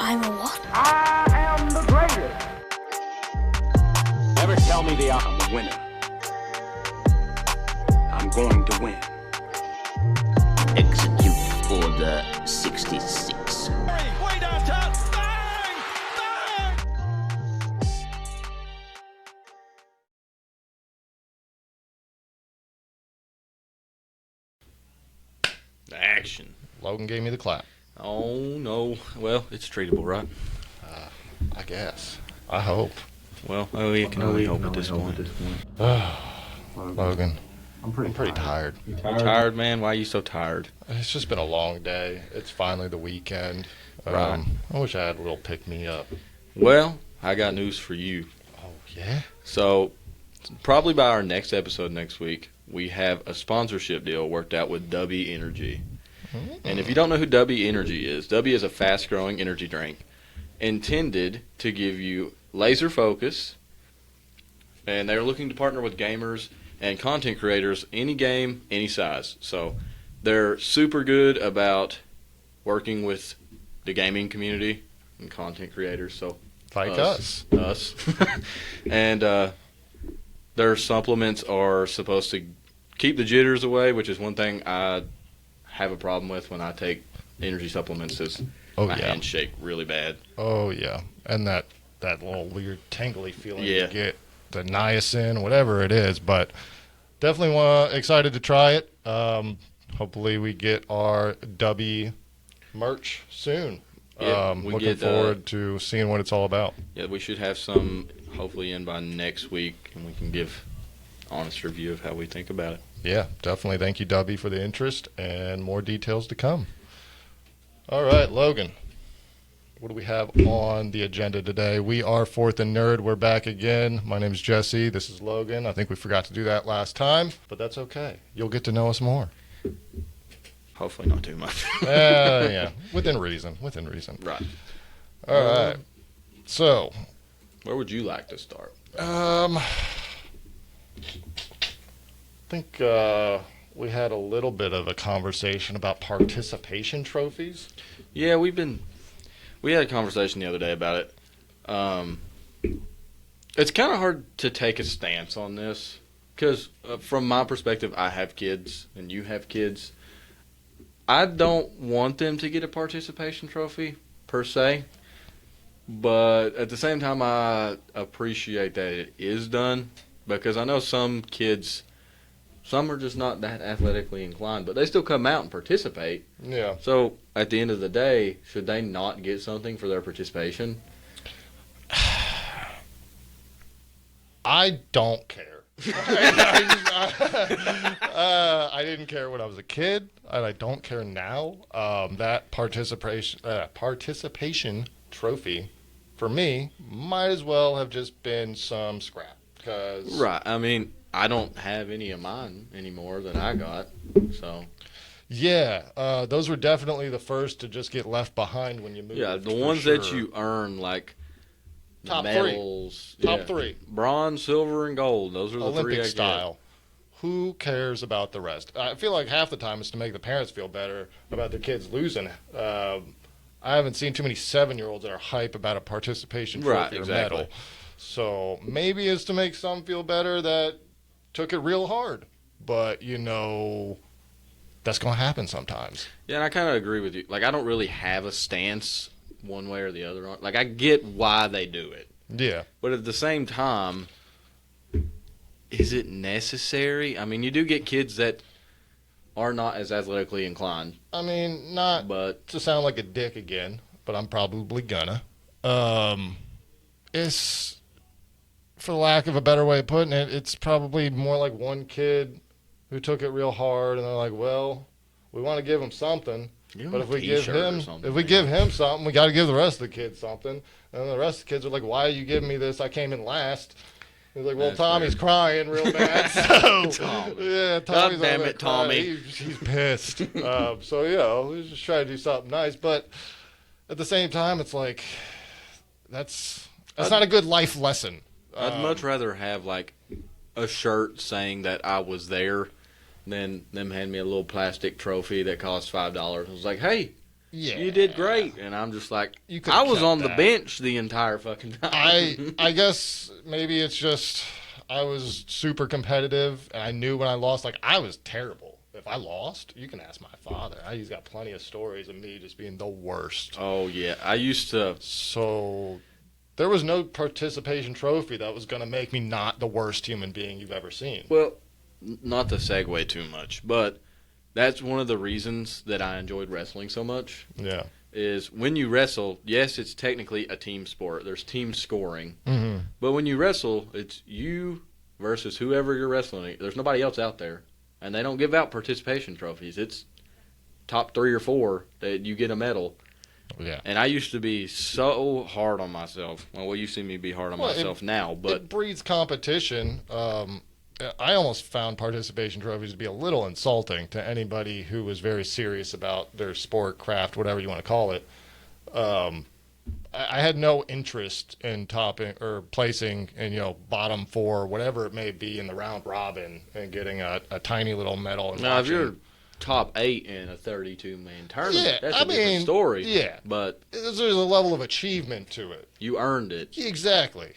I'm a what? I am the greatest. Never tell me I'm the winner. I'm going to win. Execute Order 66. Way downtown. Bang! Bang! Action. Logan gave me the clap. Oh, no. Well, it's treatable, right? I guess. I hope. Well, we can only hope at this point. Logan, I'm pretty tired. Tired, man? Why are you so tired? It's just been a long day. It's finally the weekend. Right. I wish I had a little pick-me-up. Well, I got news for you. Oh, yeah? So, probably by our next episode next week, we have a sponsorship deal worked out with W Energy. And if you don't know who W Energy is a fast-growing energy drink intended to give you laser focus, and they're looking to partner with gamers and content creators, any game, any size. So they're super good about working with the gaming community and content creators. So Like us. And their supplements are supposed to keep the jitters away, which is one thing I have a problem with when I take energy supplements is my hands shake really bad. Oh, yeah. And that little weird tingly feeling you Yeah. get, the niacin, whatever it is. But definitely excited to try it. Hopefully we get our W merch soon. Yeah, we looking get, forward to seeing what it's all about. Yeah, we should have some hopefully in by next week, and we can give honest review of how we think about it. Yeah, definitely. Thank you, W, for the interest, and more details to come. All right, Logan. What do we have on the agenda today? We are Fourth and Nerd. We're back again. My name is Jesse. This is Logan. I think we forgot to do that last time, but that's okay. You'll get to know us more. Hopefully not too much. Yeah, within reason. Right. All right. So, Where would you like to start? I think we had a little bit of a conversation about participation trophies. Yeah, we had a conversation the other day about it. It's kind of hard to take a stance on this because from my perspective, I have kids and you have kids. I don't want them to get a participation trophy per se, but at the same time, I appreciate that it is done because I know some kids, some are just not that athletically inclined, but they still come out and participate. Yeah. So at the end of the day, should they not get something for their participation? I don't care. I didn't care when I was a kid, and I don't care now. That participation trophy, for me, might as well have just been some scrap. Right. I mean, I don't have any of mine anymore that I got, so. Yeah, those were definitely the first to just get left behind when you moved. Yeah, the ones that you earn, like Top medals. three. Top three. Bronze, silver, and gold. Those are the Olympic three I get. style. Who cares about the rest? I feel like half the time it's to make the parents feel better about their kids losing. I haven't seen too many 7-year-olds that are hype about a participation trophy or medal. So maybe it's to make some feel better that took it real hard. But, that's going to happen sometimes. Yeah, and I kind of agree with you. Like, I don't really have a stance one way or the other on. Like, I get why they do it. Yeah. But at the same time, is it necessary? I mean, you do get kids that are not as athletically inclined. I mean, not to sound like a dick again, but I'm probably gonna. It's, for lack of a better way of putting it, it's probably more like one kid who took it real hard, and they're like, well, we want to give him something. But if we give him something, we got to give the rest of the kids something. And the rest of the kids are like, why are you giving me this? I came in last. He's like, well, That's Tommy's fair. crying real bad. So, Tommy. yeah, Tommy's God damn over it, there crying. Tommy. He's pissed. So, we just try to do something nice. But at the same time, it's like, that's not a good life lesson. I'd much rather have like a shirt saying that I was there than them hand me a little plastic trophy that cost $5. I was like, hey, you did great. And I'm just like, I was on the bench the entire fucking time. I guess maybe it's just I was super competitive, and I knew when I lost, like, I was terrible. If I lost, you can ask my father. He's got plenty of stories of me just being the worst. Oh, yeah. I used to. So there was no participation trophy that was going to make me not the worst human being you've ever seen. Well, not to segue too much, but that's one of the reasons that I enjoyed wrestling so much. Yeah. Is when you wrestle, yes, it's technically a team sport. There's team scoring. Mm-hmm. But when you wrestle, it's you versus whoever you're wrestling. There's nobody else out there. And they don't give out participation trophies. It's top 3 or 4 that you get a medal. Yeah. And I used to be so hard on myself. Well, you see me be hard on myself now, but it breeds competition. I almost found participation trophies to be a little insulting to anybody who was very serious about their sport, craft, whatever you want to call it. I had no interest in topping or placing in, bottom 4, whatever it may be in the round robin and getting a tiny little medal. Now, if you're top 8 in a 32-man tournament, that's a different story. Yeah. But there's a level of achievement to it. You earned it. Exactly.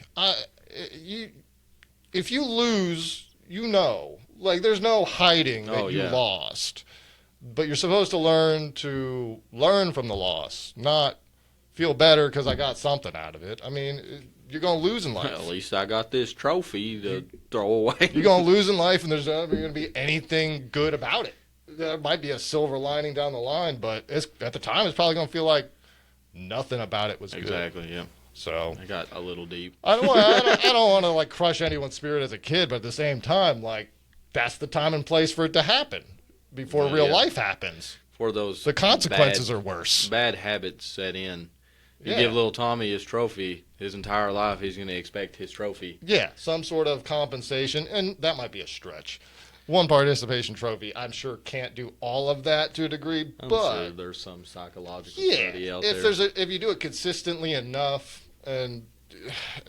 If you lose, like, there's no hiding that you lost. But you're supposed to learn from the loss, not feel better because I got something out of it. I mean, you're going to lose in life. At least I got this trophy to throw away. You're going to lose in life, and there's not going to be anything good about it. There might be a silver lining down the line, but at the time, it's probably going to feel like nothing about it was good. Exactly, yeah. So I got a little deep. I don't want to like crush anyone's spirit as a kid, but at the same time, like, that's the time and place for it to happen before real life happens. For those, the consequences are worse. Bad habits set in. You give little Tommy his trophy, his entire life, he's going to expect his trophy. Yeah, some sort of compensation, and that might be a stretch. One participation trophy, I'm sure, can't do all of that to a degree, I'm but sure there's some psychological study out there. If you do it consistently enough, and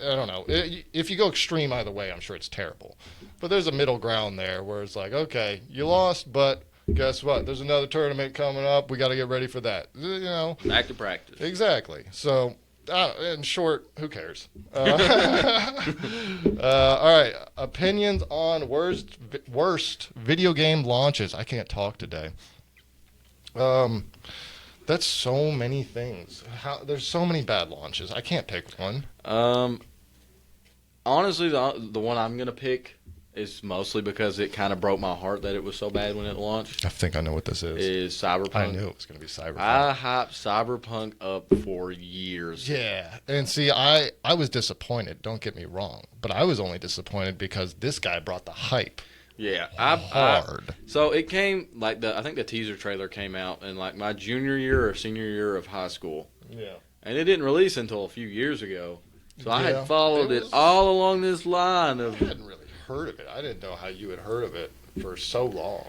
I don't know, if you go extreme either way, I'm sure it's terrible. But there's a middle ground there where it's like, okay, you lost, but guess what? There's another tournament coming up. We got to get ready for that. Back to practice. Exactly. So, in short, who cares? All right. Opinions on worst video game launches. I can't talk today. That's so many things. There's so many bad launches. I can't pick one. Honestly, the one I'm going to pick is mostly because it kind of broke my heart that it was so bad when it launched. I think I know what this is. Is Cyberpunk. I knew it was going to be Cyberpunk. I hyped Cyberpunk up for years. Yeah. And see, I was disappointed. Don't get me wrong. But I was only disappointed because this guy brought the hype. Yeah. Hard. So it came, like, I think the teaser trailer came out in, like, my junior year or senior year of high school. Yeah. And it didn't release until a few years ago. So I had followed it all along this line of... I hadn't really heard of it. I didn't know how you had heard of it for so long.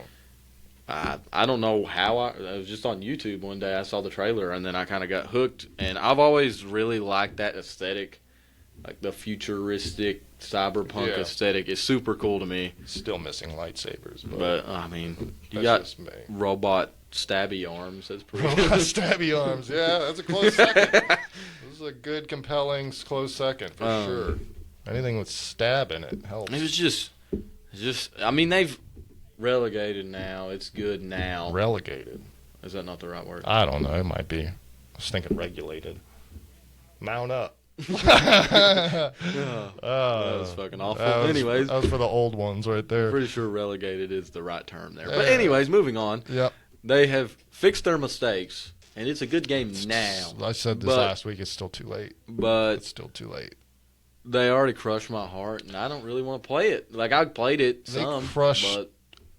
I don't know how. I was just on YouTube one day. I saw the trailer, and then I kind of got hooked. And I've always really liked that aesthetic. Like the futuristic cyberpunk aesthetic is super cool to me. Still missing lightsabers. But I mean, you got robot stabby arms. That's pretty good. Robot stabby arms. Yeah, that's a close second. This is a good, compelling, close second for sure. Anything with stab in it helps. It was just. I mean, they've relegated now. It's good now. Relegated. Is that not the right word? I don't know. It might be. I was thinking regulated. Mount up. That was fucking awful. Anyways, that was for the old ones right there. Pretty sure relegated is the right term there. But anyways, moving on. Yep. They have fixed their mistakes, and it's a good game now. I said this last week. It's still too late. But it's still too late. They already crushed my heart, and I don't really want to play it. Like, I played it some. They crushed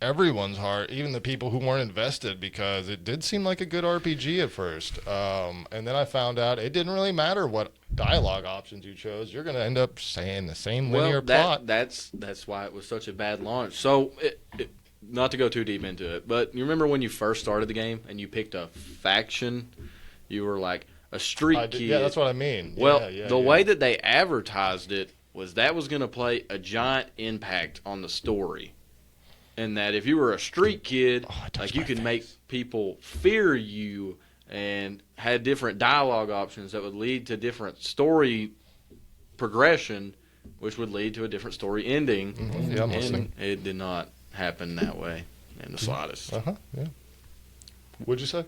everyone's heart, even the people who weren't invested, because it did seem like a good RPG at first. And then I found out it didn't really matter what dialogue options you chose. You're going to end up saying the same linear plot. That's why it was such a bad launch. So, not to go too deep into it, but you remember when you first started the game and you picked a faction? You were like, a street kid. Yeah, that's what I mean. Well, the way that they advertised it was that was going to play a giant impact on the story. And that if you were a street kid, like you could make people fear you and had different dialogue options that would lead to different story progression, which would lead to a different story ending. Mm-hmm. Yeah, I'm listening. It did not happen that way in the slightest. Yeah. What'd you say?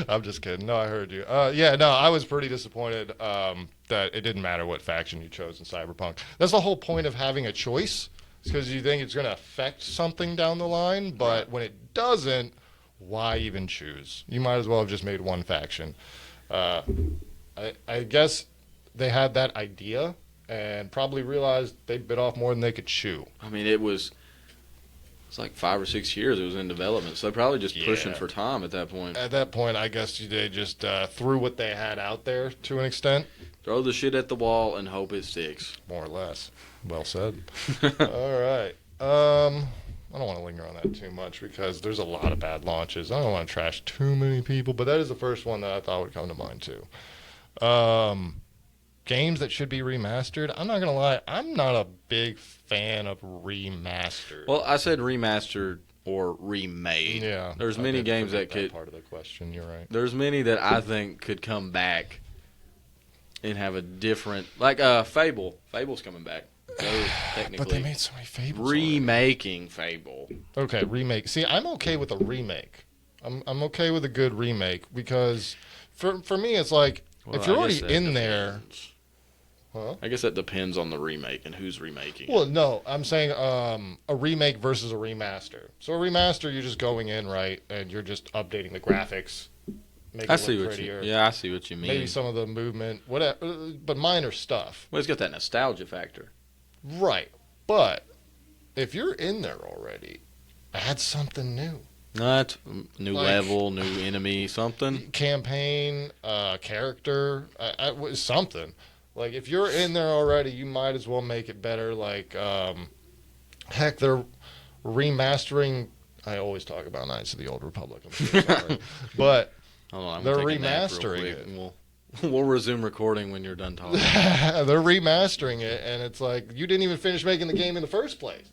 I'm just kidding. No, I heard you. I was pretty disappointed that it didn't matter what faction you chose in Cyberpunk. That's the whole point of having a choice, because you think it's going to affect something down the line, but when it doesn't, why even choose? You might as well have just made one faction. I guess they had that idea and probably realized they bit off more than they could chew. I mean, it's like 5 or 6 years it was in development, so they're probably just pushing for time at that point. At that point, I guess they just threw what they had out there to an extent. Throw the shit at the wall and hope it sticks. More or less. Well said. All right. I don't want to linger on that too much because there's a lot of bad launches. I don't want to trash too many people, but that is the first one that I thought would come to mind too. Games that should be remastered. I'm not going to lie. I'm not a big fan of remastered. Well, I said remastered or remade. Yeah. There's many games that could. Part of the question. You're right. There's many that I think could come back and have a different, like Fable. Fable's coming back. Technically, but they made so many Fables. Remaking Fable. Okay, remake. See, I'm okay with a remake. I'm okay with a good remake because for me it's like if you're already in there. Huh? I guess that depends on the remake and who's remaking. Well, no, I'm saying a remake versus a remaster. So a remaster, you're just going in, right, and you're just updating the graphics, making it look prettier. I see what you mean. Maybe some of the movement, whatever, but minor stuff. Well, it's got that nostalgia factor. Right, but if you're in there already, add something new. Not new level, new enemy, something. Campaign, character, something. Like, if you're in there already, you might as well make it better. Like, heck, they're remastering. I always talk about Knights of the Old Republic. I'm so sorry. But they're remastering it. We'll resume recording when you're done talking. They're remastering it, and it's like, you didn't even finish making the game in the first place.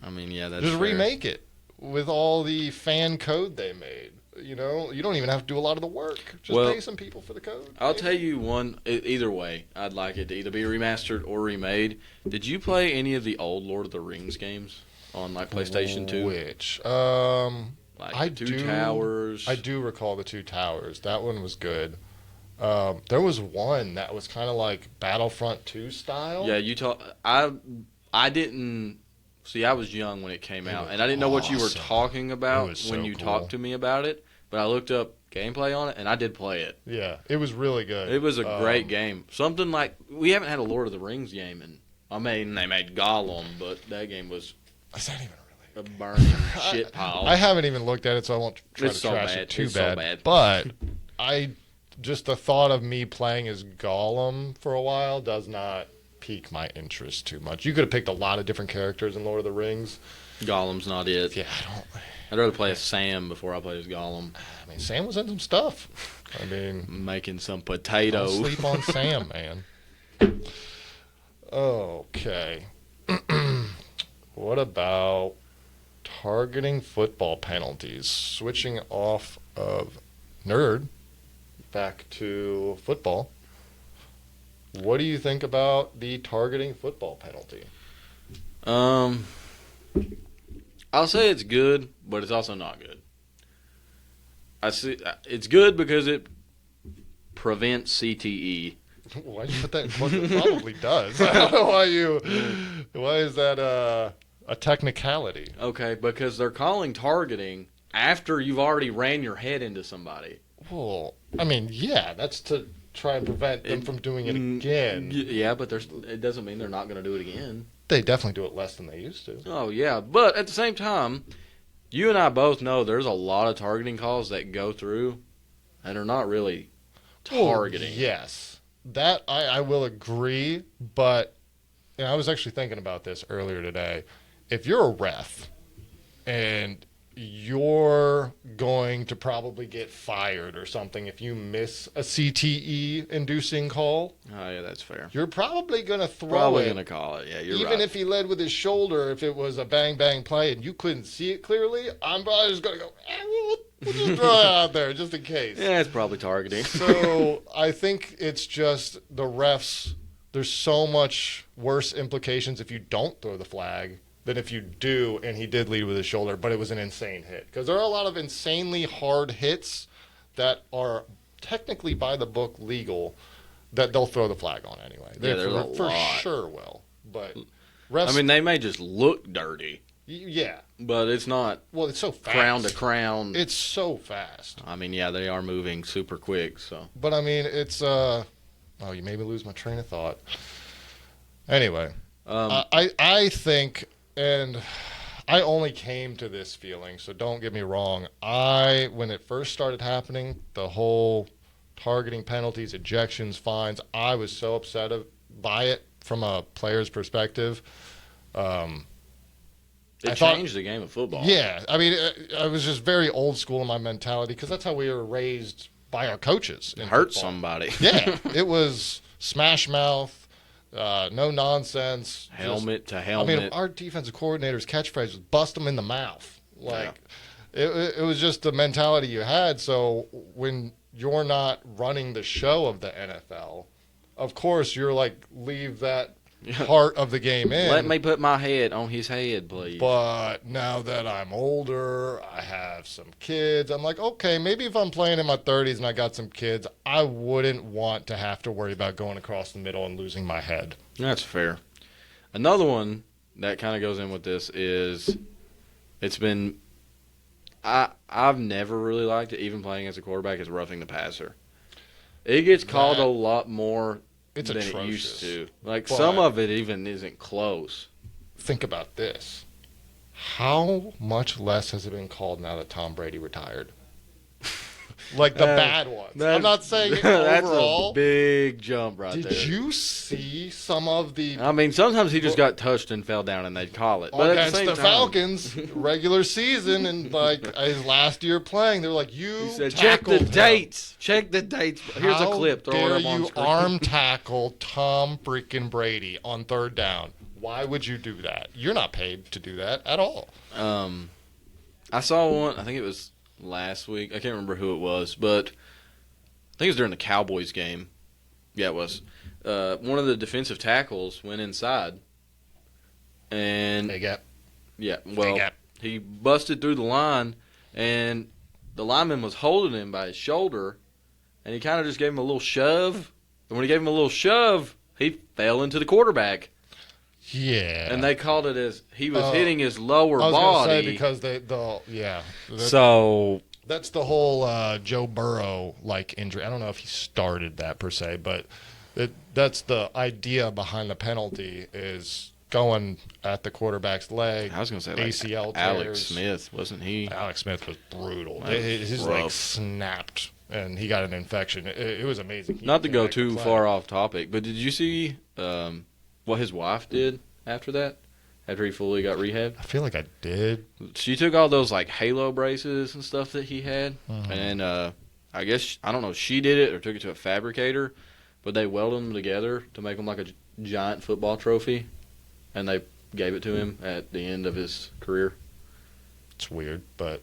I mean, yeah, that's Just fair. remake it with all the fan code they made. You know, you don't even have to do a lot of the work. Just pay some people for the code. I'll tell you one. Either way, I'd like it to either be remastered or remade. Did you play any of the old Lord of the Rings games on like PlayStation 2? Which? Like Two Towers. I do recall the Two Towers. That one was good. There was one that was kind of like Battlefront 2 style. Yeah, I didn't. See, I was young when it came out, and I didn't know what you were talking about when you talked to me about it. But I looked up gameplay on it, and I did play it. Yeah, it was really good. It was a great game. Something like we haven't had a Lord of the Rings game, and I mean they made Gollum, but that game was a burning shit pile. I haven't even looked at it, so I won't try to trash it too bad. But just the thought of me playing as Gollum for a while does not pique my interest too much. You could have picked a lot of different characters in Lord of the Rings. Gollum's not it. Yeah, I'd rather play as Sam before I play as Gollum. I mean, Sam was in some stuff. I mean, making some potatoes. Don't sleep on Sam, man. Okay. What about targeting football penalties? Switching off of nerd back to football. What do you think about the targeting football penalty? I'll say it's good, but it's also not good. I see it's good because it prevents CTE. Why'd you put that? Well, it probably does. I don't know why is that a technicality? Okay, because they're calling targeting after you've already ran your head into somebody. Well, I mean, yeah, that's to try and prevent them from doing it again. Yeah, but it doesn't mean they're not going to do it again. They definitely do it less than they used to. Oh, yeah. But at the same time, you and I both know there's a lot of targeting calls that go through and are not really targeting. Well, yes. That I will agree, but I was actually thinking about this earlier today. If you're a ref and you're going to probably get fired or something if you miss a CTE-inducing call. Oh, yeah, that's fair. You're probably going to throw Probably it. going to call it. Yeah, you're Even right. if he led with his shoulder, if it was a bang-bang play and you couldn't see it clearly, I'm probably just going to go, we'll just throw it out there just in case. Yeah, it's probably targeting. So I think it's just the refs, there's so much worse implications if you don't throw the flag than if you do, and he did lead with his shoulder, but it was an insane hit. Because there are a lot of insanely hard hits that are technically by the book legal that they'll throw the flag on anyway. Yeah, there's a for lot. sure will. But refs, I mean, they may just look dirty, yeah. but it's not Well, it's so fast. crown to crown. It's so fast. I mean, yeah, they are moving super quick, so. But I mean, it's oh, you made me lose my train of thought. Anyway, I think, and I only came to this feeling, so don't get me wrong. When it first started happening, the whole targeting penalties, ejections, fines, I was so upset by it from a player's perspective. It changed the game of football. Yeah, I mean, I was just very old school in my mentality because that's how we were raised by our coaches. In Hurt football. somebody. Yeah, it was smash mouth, no nonsense. Helmet to I helmet. mean, our defensive coordinator's catchphrase was "bust them in the mouth." Like, it was just the mentality you had. So when you're not running the show of the NFL, of course you're like, leave that part of the game in. Let me put my head on his head, please. But now that I'm older, I have some kids. I'm like, okay, maybe if I'm playing in my 30s and I got some kids, I wouldn't want to have to worry about going across the middle and losing my head. That's fair. Another one that kind of goes in with this is it's been I've never really liked it, even playing as a quarterback, is roughing the passer. It gets called a lot more It's than atrocious. it used to. Like, But some of it even isn't close. think about this. How much less has it been called now that Tom Brady retired? Like the bad ones. I'm not saying That's overall. a big jump right there. Did you see some of the I mean, sometimes he just got touched and fell down, and they'd call it. But at against the same the time, Falcons regular season and like his last year playing? They're like, you he said, check the tackled him. dates. Check the dates. Here's a clip. Throw How it dare up on you screen. arm tackle Tom freaking Brady on third down? Why would you do that? You're not paid to do that at all. I saw one. I think it was last week. I can't remember who it was, but I think it was during the Cowboys game. Yeah, it was. One of the defensive tackles went inside, and Big gap. yeah, well, gap. he busted through the line, and the lineman was holding him by his shoulder, and he kind of just gave him a little shove. And when he gave him a little shove, he fell into the quarterback. Yeah. And they called it as he was hitting his lower I was body. gonna say because So that's the whole Joe Burrow like injury. I don't know if he started that per se, but that's the idea behind the penalty is going at the quarterback's leg. I was going to say like ACL Alex tears. Smith, wasn't he? Alex Smith was brutal. That was His rough. leg snapped and he got an infection. It was amazing. Not to go too far off topic, but did you see what his wife did after that? After he fully got rehabbed? I feel like I did. She took all those like halo braces and stuff that he had, Mm-hmm. and I guess I don't know if she did it or took it to a fabricator, but they welded them together to make them like a giant football trophy, and they gave it to him at the end of his career. It's weird, but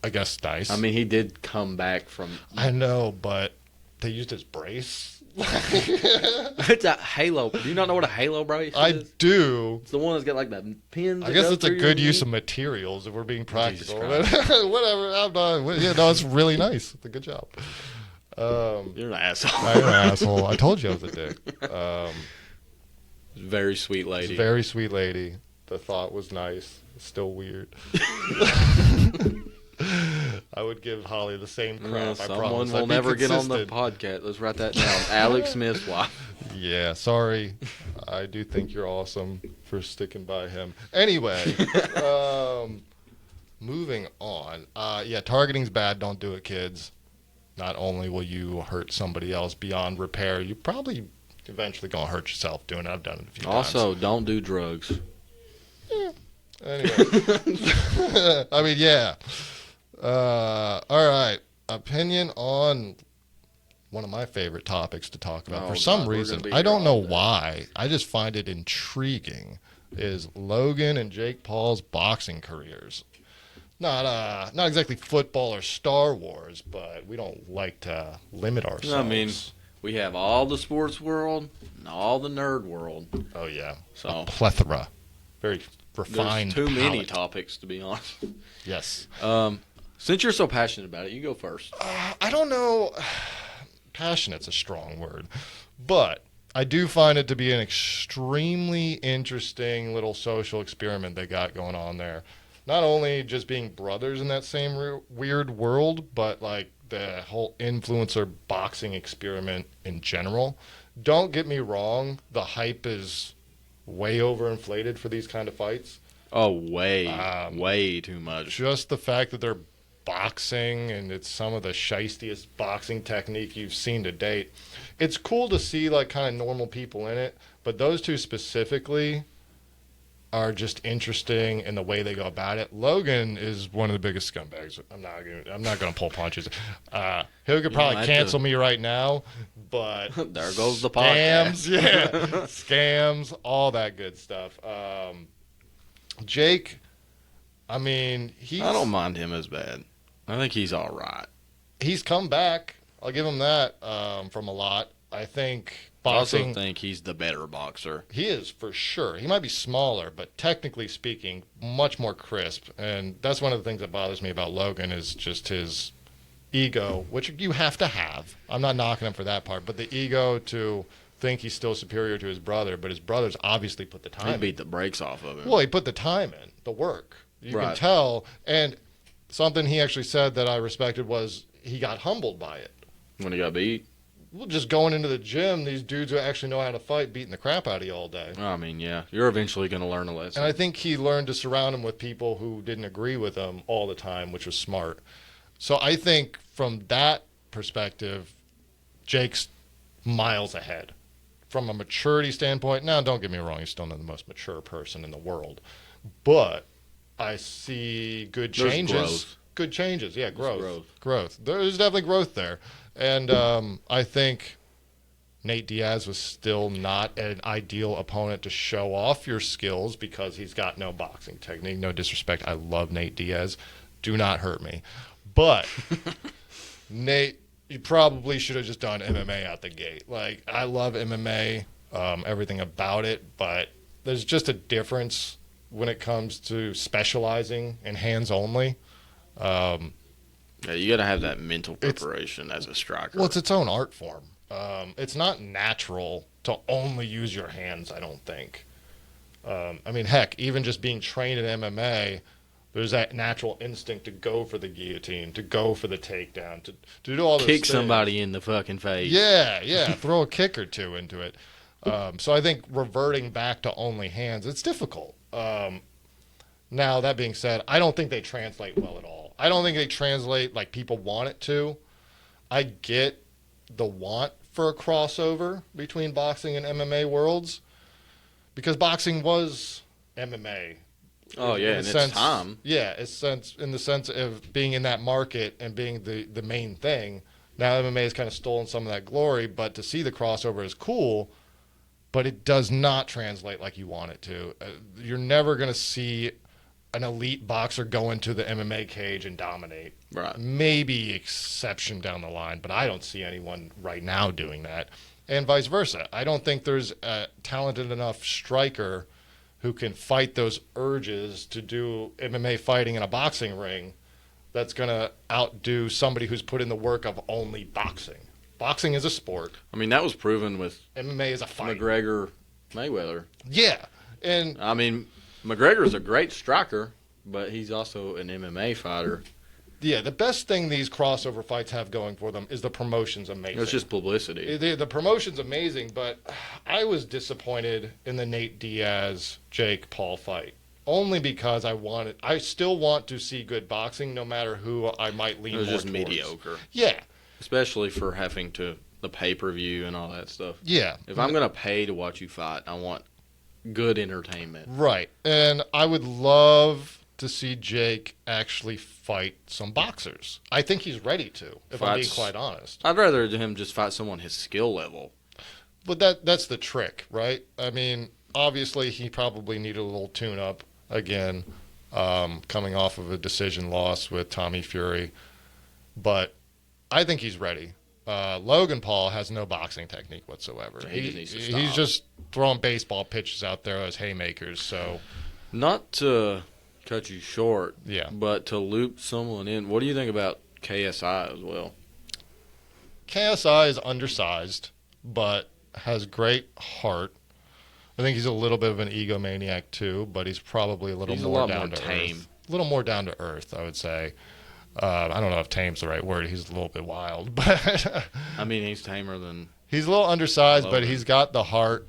I guess nice. I mean, he did come back from. I know, but they used his brace. It's a halo. Do you not know what a halo brace I is? do. It's the one that's got like the pins. I that guess go it's a through good your use knee. of materials if we're being practical. Christ. Whatever. I'm not. Yeah, no, it's really nice. It's a good job. You're an asshole. I'm an asshole. I told you I was a dick. Very sweet lady. Very sweet lady. The thought was nice. It's still weird. I would give Holly the same crap. I Someone promise. will I'd be never get on the consistent. podcast. Let's write that down. Alex Smith's wife. Yeah, sorry. I do think you're awesome for sticking by him. Anyway, moving on. Yeah, targeting's bad. Don't do it, kids. Not only will you hurt somebody else beyond repair, you probably eventually going to hurt yourself doing it. I've done it a few times. Also, don't do drugs. Anyway. I mean, yeah. All right. Opinion on one of my favorite topics to talk about. For some reason, I don't know why. I just find it intriguing. Is Logan and Jake Paul's boxing careers. Not exactly football or Star Wars, but we don't like to limit ourselves. I mean, we have all the sports world and all the nerd world. Oh, yeah. So a plethora. Very refined There's too many palette. topics, to be honest. Yes. Since you're so passionate about it, you go first. I don't know. Passionate's a strong word. But I do find it to be an extremely interesting little social experiment they got going on there. Not only just being brothers in that same weird world, but like the whole influencer boxing experiment in general. Don't get me wrong, the hype is way overinflated for these kind of fights. Oh, way too much. Just the fact that they're boxing and it's some of the shystiest boxing technique you've seen to date. It's cool to see like kind of normal people in it, but those two specifically are just interesting in the way they go about it. Logan is one of the biggest scumbags. I'm not gonna pull punches. He could probably cancel me right now, but there goes the podcast. Scams, all that good stuff. Jake, I mean, I don't mind him as bad. I think he's all right. He's come back. I'll give him that from a lot. I think boxing. I also think he's the better boxer. He is, for sure. He might be smaller, but technically speaking, much more crisp. And that's one of the things that bothers me about Logan is just his ego, which you have to have. I'm not knocking him for that part, but the ego to think he's still superior to his brother, but his brother's obviously put the time in. He beat the brakes off of him. Well, he put the time in, the work. You can tell. And something he actually said that I respected was he got humbled by it. When he got beat? Well, just going into the gym, these dudes who actually know how to fight, beating the crap out of you all day. I mean, yeah. You're eventually going to learn a lesson. And I think he learned to surround him with people who didn't agree with him all the time, which was smart. So I think from that perspective, Jake's miles ahead. From a maturity standpoint, now don't get me wrong, he's still not the most mature person in the world. But I see good changes. There's growth. Good changes, yeah, growth. There's definitely growth there. And I think Nate Diaz was still not an ideal opponent to show off your skills because he's got no boxing technique. No disrespect. I love Nate Diaz. Do not hurt me. But Nate, you probably should have just done MMA out the gate. Like, I love MMA, everything about it, but there's just a difference when it comes to specializing and hands only. Yeah, you got to have that mental preparation as a striker. Well, it's its own art form. It's not natural to only use your hands, I don't think. I mean, heck, even just being trained in MMA, there's that natural instinct to go for the guillotine, to go for the takedown, to do all those things. Kick somebody in the fucking face. Yeah, throw a kick or two into it. So I think reverting back to only hands, it's difficult. Now, that being said, I don't think they translate well at all. I don't think they translate like people want it to. I get the want for a crossover between boxing and MMA worlds because boxing was MMA. Oh, yeah, in its time. Yeah, in the sense of being in that market and being the main thing. Now MMA has kind of stolen some of that glory, but to see the crossover is cool, but it does not translate like you want it to. You're never going to see an elite boxer go into the MMA cage and dominate. Right. Maybe exception down the line, but I don't see anyone right now doing that. And vice versa. I don't think there's a talented enough striker who can fight those urges to do MMA fighting in a boxing ring that's going to outdo somebody who's put in the work of only boxing. Boxing is a sport. I mean, that was proven with MMA is a fight. McGregor Mayweather. Yeah. And I mean, McGregor's a great striker, but he's also an MMA fighter. Yeah, the best thing these crossover fights have going for them is the promotion's amazing. It's just publicity. The promotion's amazing, but I was disappointed in the Nate Diaz-Jake Paul fight. Only because I still want to see good boxing no matter who I might lean more towards. It was just mediocre. Yeah. Especially for having the pay-per-view and all that stuff. Yeah. If I'm going to pay to watch you fight, I want good entertainment. Right. And I would love to see Jake actually fight some boxers. I think he's ready to, if I'm being quite honest. I'd rather him just fight someone his skill level. But that's the trick, right? I mean, obviously he probably needed a little tune-up again, coming off of a decision loss with Tommy Fury. But I think he's ready. Logan Paul has no boxing technique whatsoever. He's just throwing baseball pitches out there as haymakers. So, not to cut you short, yeah, but to loop someone in. What do you think about KSI as well? KSI is undersized, but has great heart. I think he's a little bit of an egomaniac too, but he's probably a little more down to earth. A little more down to earth, I would say. I don't know if tame's the right word. He's a little bit wild, but I mean, he's tamer than. He's a little undersized, but he's got the heart.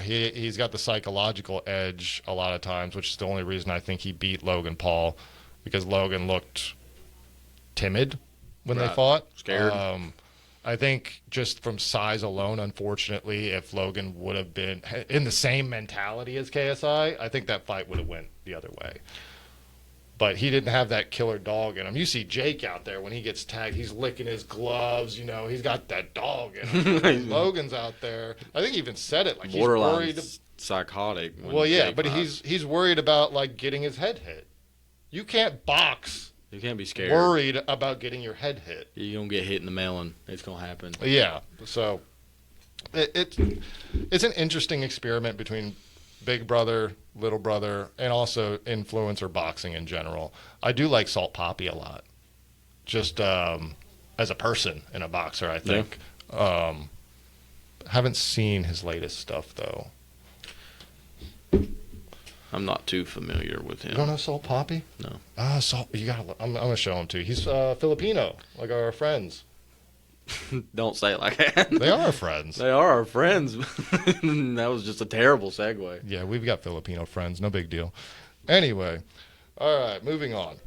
He's got the psychological edge a lot of times, which is the only reason I think he beat Logan Paul, because Logan looked timid when they fought. Scared. I think just from size alone, unfortunately, if Logan would have been in the same mentality as KSI, I think that fight would have went the other way. But he didn't have that killer dog in him. You see Jake out there when he gets tagged, he's licking his gloves. You know, he's got that dog in him. Logan's out there. I think he even said it, like borderline he's worried. Psychotic. Well, yeah, but he's worried about like getting his head hit. You can't box. You can't be scared. Worried about getting your head hit. You're gonna get hit in the melon. It's gonna happen. Yeah. So it's an interesting experiment between Big Brother, Little Brother, and also influencer boxing in general. I do like Salt Poppy a lot, just as a person and a boxer, I think. Yeah. Haven't seen his latest stuff, though. I'm not too familiar with him. You don't know Salt Poppy? No. Salt. You gotta. I'm gonna show him to you. He's Filipino, like our friends. Don't say it like that. They are our friends. They are our friends. That was just a terrible segue. Yeah, we've got Filipino friends. No big deal. Anyway, all right, moving on.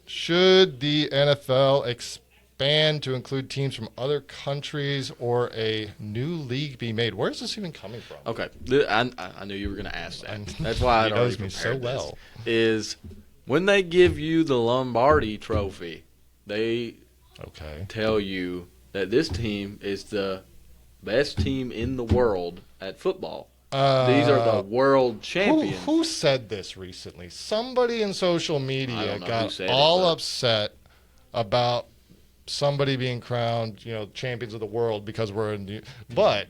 Should the NFL expand to include teams from other countries or a new league be made? Where is this even coming from? Okay, I knew you were going to ask that. That's why I knows me so well. Is when they give you the Lombardi Trophy, they tell you that this team is the best team in the world at football. These are the world champions. Who said this recently? Somebody in social media got all upset about somebody being crowned, champions of the world because we're in the. But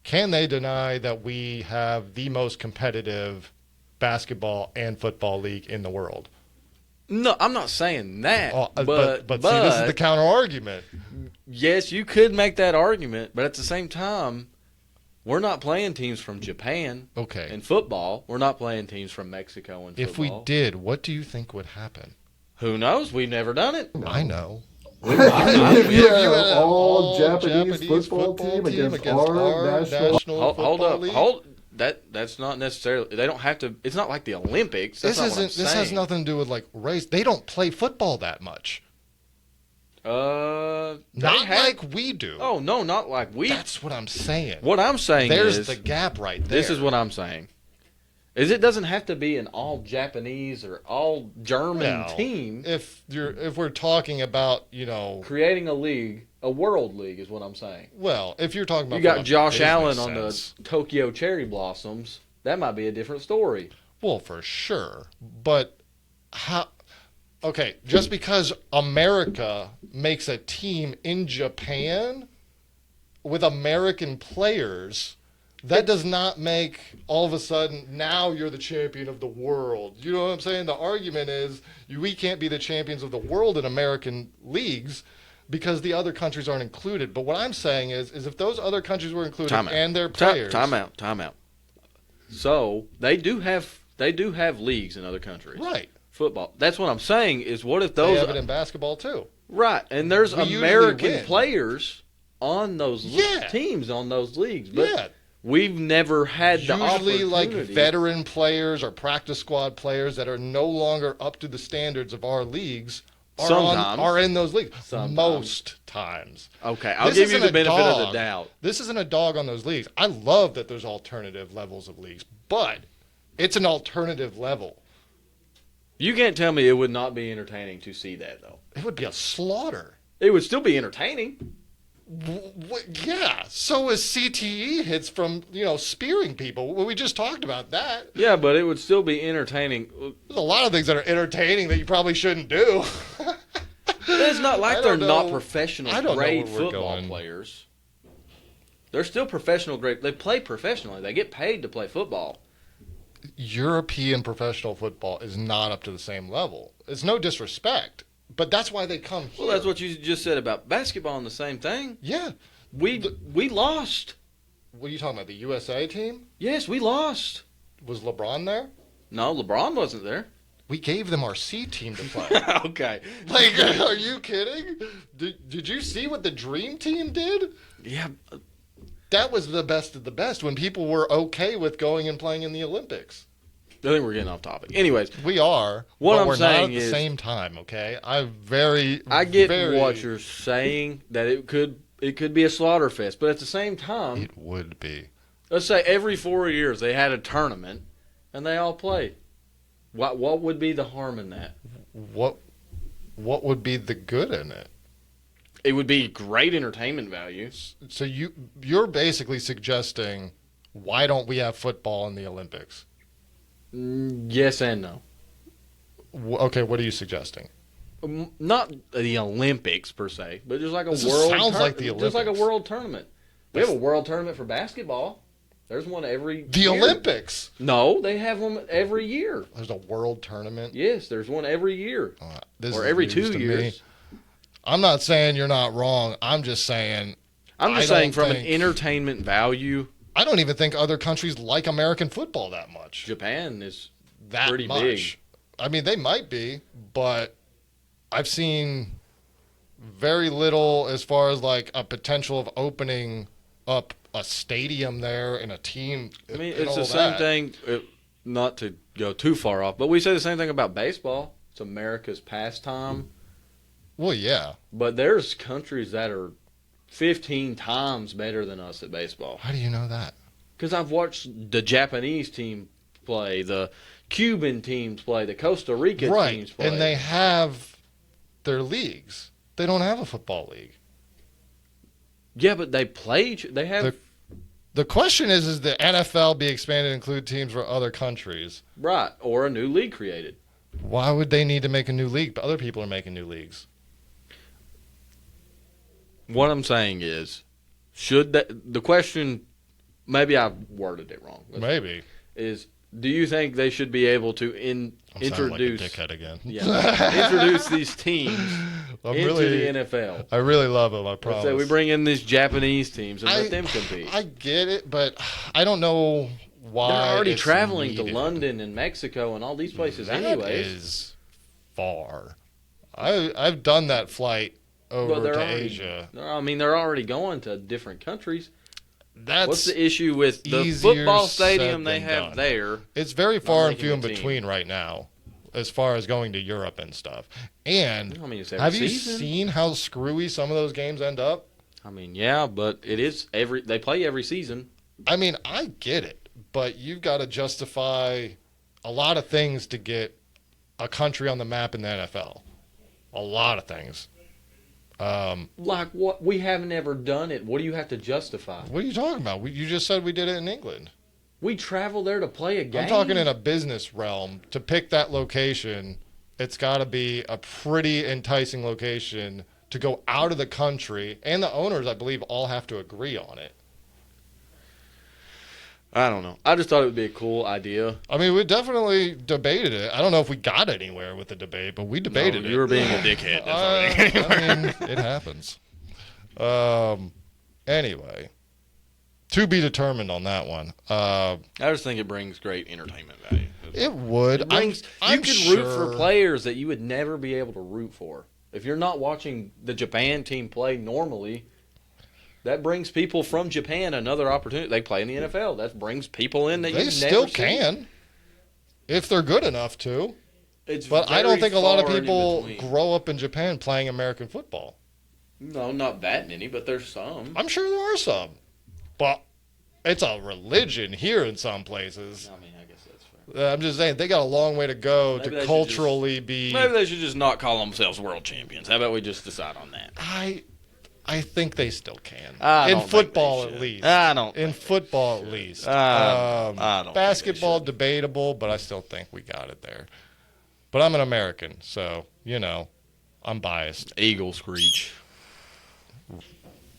can they deny that we have the most competitive basketball and football league in the world? No, I'm not saying that. But see, this is the counter argument. Yes, you could make that argument, but at the same time, we're not playing teams from Japan. Okay. In football, we're not playing teams from Mexico in football. If we did, what do you think would happen? Who knows? We've never done it. I know. If you had an all-Japanese football team against our national football league? That's not necessarily. They don't have to. It's not like the Olympics. This has nothing to do with like race. They don't play football that much. Not like we do. Oh no, not like we. That's what I'm saying. What I'm saying there's the gap right there. This is what I'm saying. Is it doesn't have to be an all Japanese or all German team. If we're talking about creating a league, a world league is what I'm saying. Well, if you're talking about you got Josh Allen on the Tokyo Cherry Blossoms, that might be a different story. Well, for sure, but how? Okay, just because America makes a team in Japan with American players. That does not make all of a sudden now you're the champion of the world. You know what I'm saying? The argument is we can't be the champions of the world in American leagues because the other countries aren't included. But what I'm saying is if those other countries were included and their players. Time out. So they do have leagues in other countries. Right. Football. That's what I'm saying is what if those. They have it in basketball too. Right. And there's American players on those teams, on those leagues. But we've never had the opportunity. Usually like veteran players or practice squad players that are no longer up to the standards of our leagues are in those leagues. Sometimes. Most times. Okay, I'll give you the benefit of the doubt. This isn't a dog on those leagues. I love that there's alternative levels of leagues, but it's an alternative level. You can't tell me it would not be entertaining to see that, though. It would be a slaughter. It would still be entertaining. Yeah, so is CTE hits from, spearing people. Well, we just talked about that. Yeah, but it would still be entertaining. There's a lot of things that are entertaining that you probably shouldn't do. It's not like they're not professional I don't know grade where we're football going. players. They're still professional grade. They play professionally. They get paid to play football. European professional football is not up to the same level. It's no disrespect, but that's why they come here. Well, that's what you just said about basketball and the same thing. Yeah. We lost. What are you talking about, the USA team? Yes, we lost. Was LeBron there? No, LeBron wasn't there. We gave them our C team to play. Okay. Like, are you kidding? Did you see what the Dream Team did? Yeah. That was the best of the best when people were okay with going and playing in the Olympics. I think we're getting off topic. Anyways, we are. What but I'm we're saying not at the is, same time. Okay, I get what you're saying, that it could be a slaughter fest, but at the same time, it would be. Let's say every 4 years they had a tournament, and they all played. What would be the harm in that? What would be the good in it? It would be great entertainment value. So you're basically suggesting, why don't we have football in the Olympics? Yes and no. Okay, what are you suggesting? Not the Olympics per se, but just like a This world. sounds like the Just like a Olympics. world tournament. We have a world tournament for basketball. There's one every The year. Olympics? No, they have one every year. There's a world tournament? Yes, there's one every year. This Or is every news 2 to years. me. I'm not saying you're not wrong. I'm just saying. I'm just I saying don't from an think- entertainment value, I don't even think other countries like American football that much. Japan is That pretty much. big. I mean, they might be, but I've seen very little as far as like a potential of opening up a stadium there and a team. I mean, and it's all the same that. thing, not to go too far off, but we say the same thing about baseball. It's America's pastime. Well, yeah. But there's countries that are 15 times better than us at baseball. How do you know that? Because I've watched the Japanese team play, the Cuban teams play, the Costa Rica teams play. And they have their leagues. They don't have a football league. Yeah, but they play. They have. The question is the NFL be expanded to include teams from other countries? Right, or a new league created. Why would they need to make a new league? But other people are making new leagues. What I'm saying is, should that the question? Maybe I worded it wrong. Maybe Is do you think they should be able to I'm introduce like a dickhead again. Yeah, introduce these teams into the NFL? I really love them. I promise. So we bring in these Japanese teams and let them compete. I get it, but I don't know why. They're already it's traveling to needed. London and Mexico and all these places That anyways. is far. I've done that flight over they're to already, Asia. I mean, they're already going to different countries. That's What's the issue with the easier football said stadium they than have done. there? It's very far and making few in the team. between right now, as far as going to Europe and stuff. And I mean, it's every have you season. seen how screwy some of those games end up? I mean, yeah, but it is they play every season. I mean, I get it, but you've got to justify a lot of things to get a country on the map in the NFL. A lot of things. Like what? We haven't ever done it. What do you have to justify? What are you talking about? You just said we did it in England. We travel there to play a game. I'm talking in a business realm. To pick that location, it's got to be a pretty enticing location to go out of the country, and the owners, I believe, all have to agree on it. I don't know. I just thought it would be a cool idea. I mean, we definitely debated it. I don't know if we got anywhere with the debate, but we debated it. You were being a dickhead. That's all. I mean, it happens. Anyway, to be determined on that one. I just think it brings great entertainment value. It would. It brings, I'm you could sure, root for players that you would never be able to root for. If you're not watching the Japan team play normally, that brings people from Japan another opportunity. They play in the NFL. That brings people in that They you still never see. can, if they're good enough to. But I don't think a lot of far in people between. grow up in Japan playing American football. No, not that many, but there's some. I'm sure there are some. But it's a religion here in some places. I mean, I guess that's fair. I'm just saying, they got a long way to go Maybe they to should culturally be... Maybe they should just not call themselves world champions. How about we just decide on that? I think they still can. I In don't think football, they at should. least. I don't In think they football, should. at least. I don't think they Basketball, should. debatable, but I still think we got it there. But I'm an American, so, I'm biased. Eagle screech.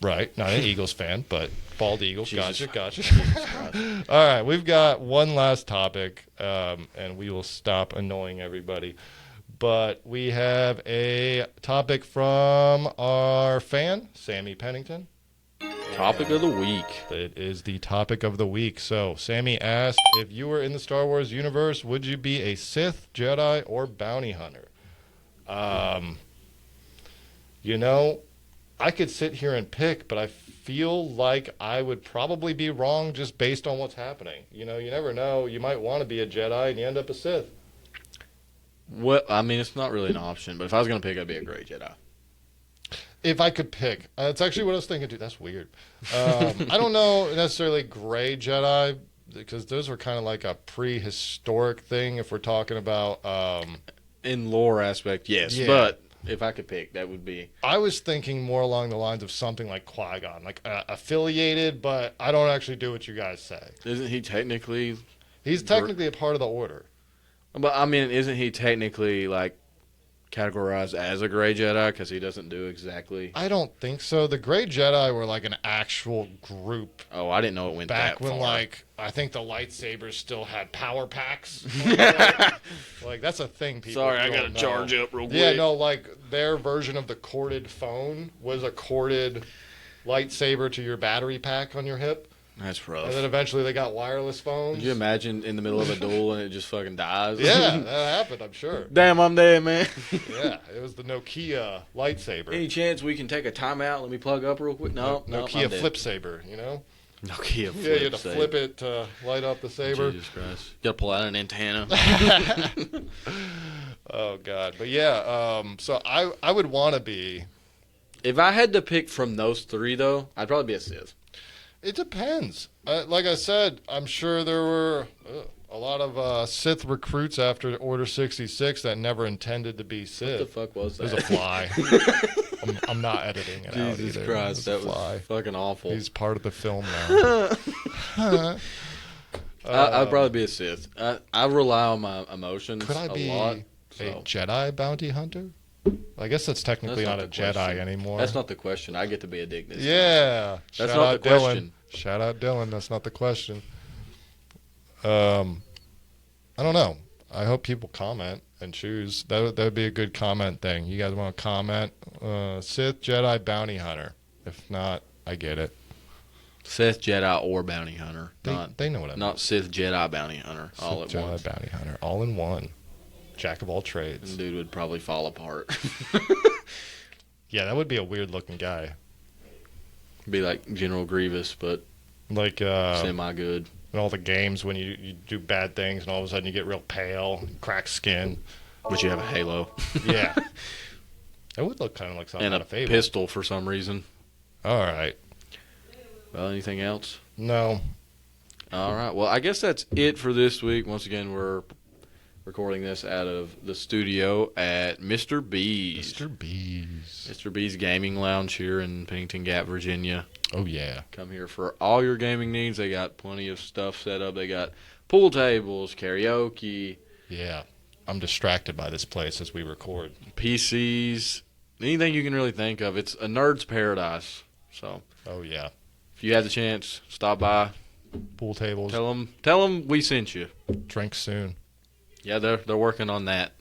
Right. Not an Eagles fan, but bald Eagles. Jesus. Gotcha. All right. We've got one last topic, and we will stop annoying everybody. But we have a topic from our fan, Sammy Pennington. Topic of the week. It is the topic of the week. So, Sammy asked, if you were in the Star Wars universe, would you be a Sith, Jedi, or bounty hunter? I could sit here and pick, but I feel like I would probably be wrong just based on what's happening. You never know. You might want to be a Jedi and you end up a Sith. Well, I mean, it's not really an option, but if I was going to pick, I'd be a gray Jedi. If I could pick. That's actually what I was thinking, too. That's weird. I don't know necessarily gray Jedi, because those were kind of like a prehistoric thing if we're talking about... In lore aspect, yes. Yeah. But if I could pick, that would be... I was thinking more along the lines of something like Qui-Gon, like affiliated, but I don't actually do what you guys say. Isn't he technically... He's technically a part of the Order. But, I mean, isn't he technically, like, categorized as a gray Jedi because he doesn't do exactly... I don't think so. The Gray Jedi were like an actual group Oh, I didn't know it went back that when, far. I think the lightsabers still had power packs. Like, that's a thing people Sorry, I don't got to know. charge up real quick. Yeah, no, like, their version of the corded phone was a corded lightsaber to your battery pack on your hip. That's rough. And then eventually they got wireless phones. Could you imagine in the middle of a duel and it just fucking dies? Yeah, that happened, I'm sure. Damn, I'm dead, man. Yeah, it was the Nokia lightsaber. Any chance we can take a timeout? Let me plug up real quick. No, Nokia I'm dead. flip saber, you know? Nokia flip. Yeah, you had to saber. flip it to light up the saber. Jesus Christ. You got to pull out an antenna. Oh, God. But yeah, so I would want to be... If I had to pick from those three, though, I'd probably be a Sith. It depends. Like I said, I'm sure there were a lot of Sith recruits after Order 66 that never intended to be Sith. What the fuck was It that? was a fly. I'm not editing it out Jesus either. Christ, It that was a fly. was fucking awful. He's part of the film now. I'd probably be a Sith. I rely on my emotions Could I a be lot. a So. Jedi bounty hunter? I guess that's technically That's not not a the Jedi question. anymore. That's not the question. I get to be a dick this time. Yeah. That's Shout not out the Dylan. question. Shout out Dylan. That's not the question. I don't know. I hope people comment and choose. That would be a good comment thing. You guys want to comment? Sith, Jedi, bounty hunter. If not, I get it. Sith, Jedi, or bounty hunter. They know what I mean. Not Sith, Jedi, bounty hunter. All at Sith, Jedi, once. bounty hunter. All in one. Jack of all trades. Dude would probably fall apart. Yeah, that would be a weird looking guy. Be like General Grievous, but Like semi-good. in all the games when you do bad things and all of a sudden you get real pale, cracked skin. But you have a halo. Yeah. That would look kind of like something And out a of Fable. pistol for some reason. All right. Well, anything else? No. All right. Well, I guess that's it for this week. Once again, we're recording this out of the studio at Mr. B's. Mr. B's. Mr. B's Gaming Lounge here in Pennington Gap, Virginia. Oh, yeah. Come here for all your gaming needs. They got plenty of stuff set up. They got pool tables, karaoke, Yeah. I'm distracted by this place as we record. PCs, anything you can really think of. It's a nerd's paradise. So Oh, yeah. if you have the chance, stop by. Pool tables. Tell them we sent you. Drink soon. Yeah, they're working on that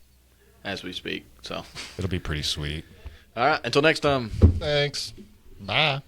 as we speak. So, It'll be pretty sweet. all right. Until next time. Thanks. Bye.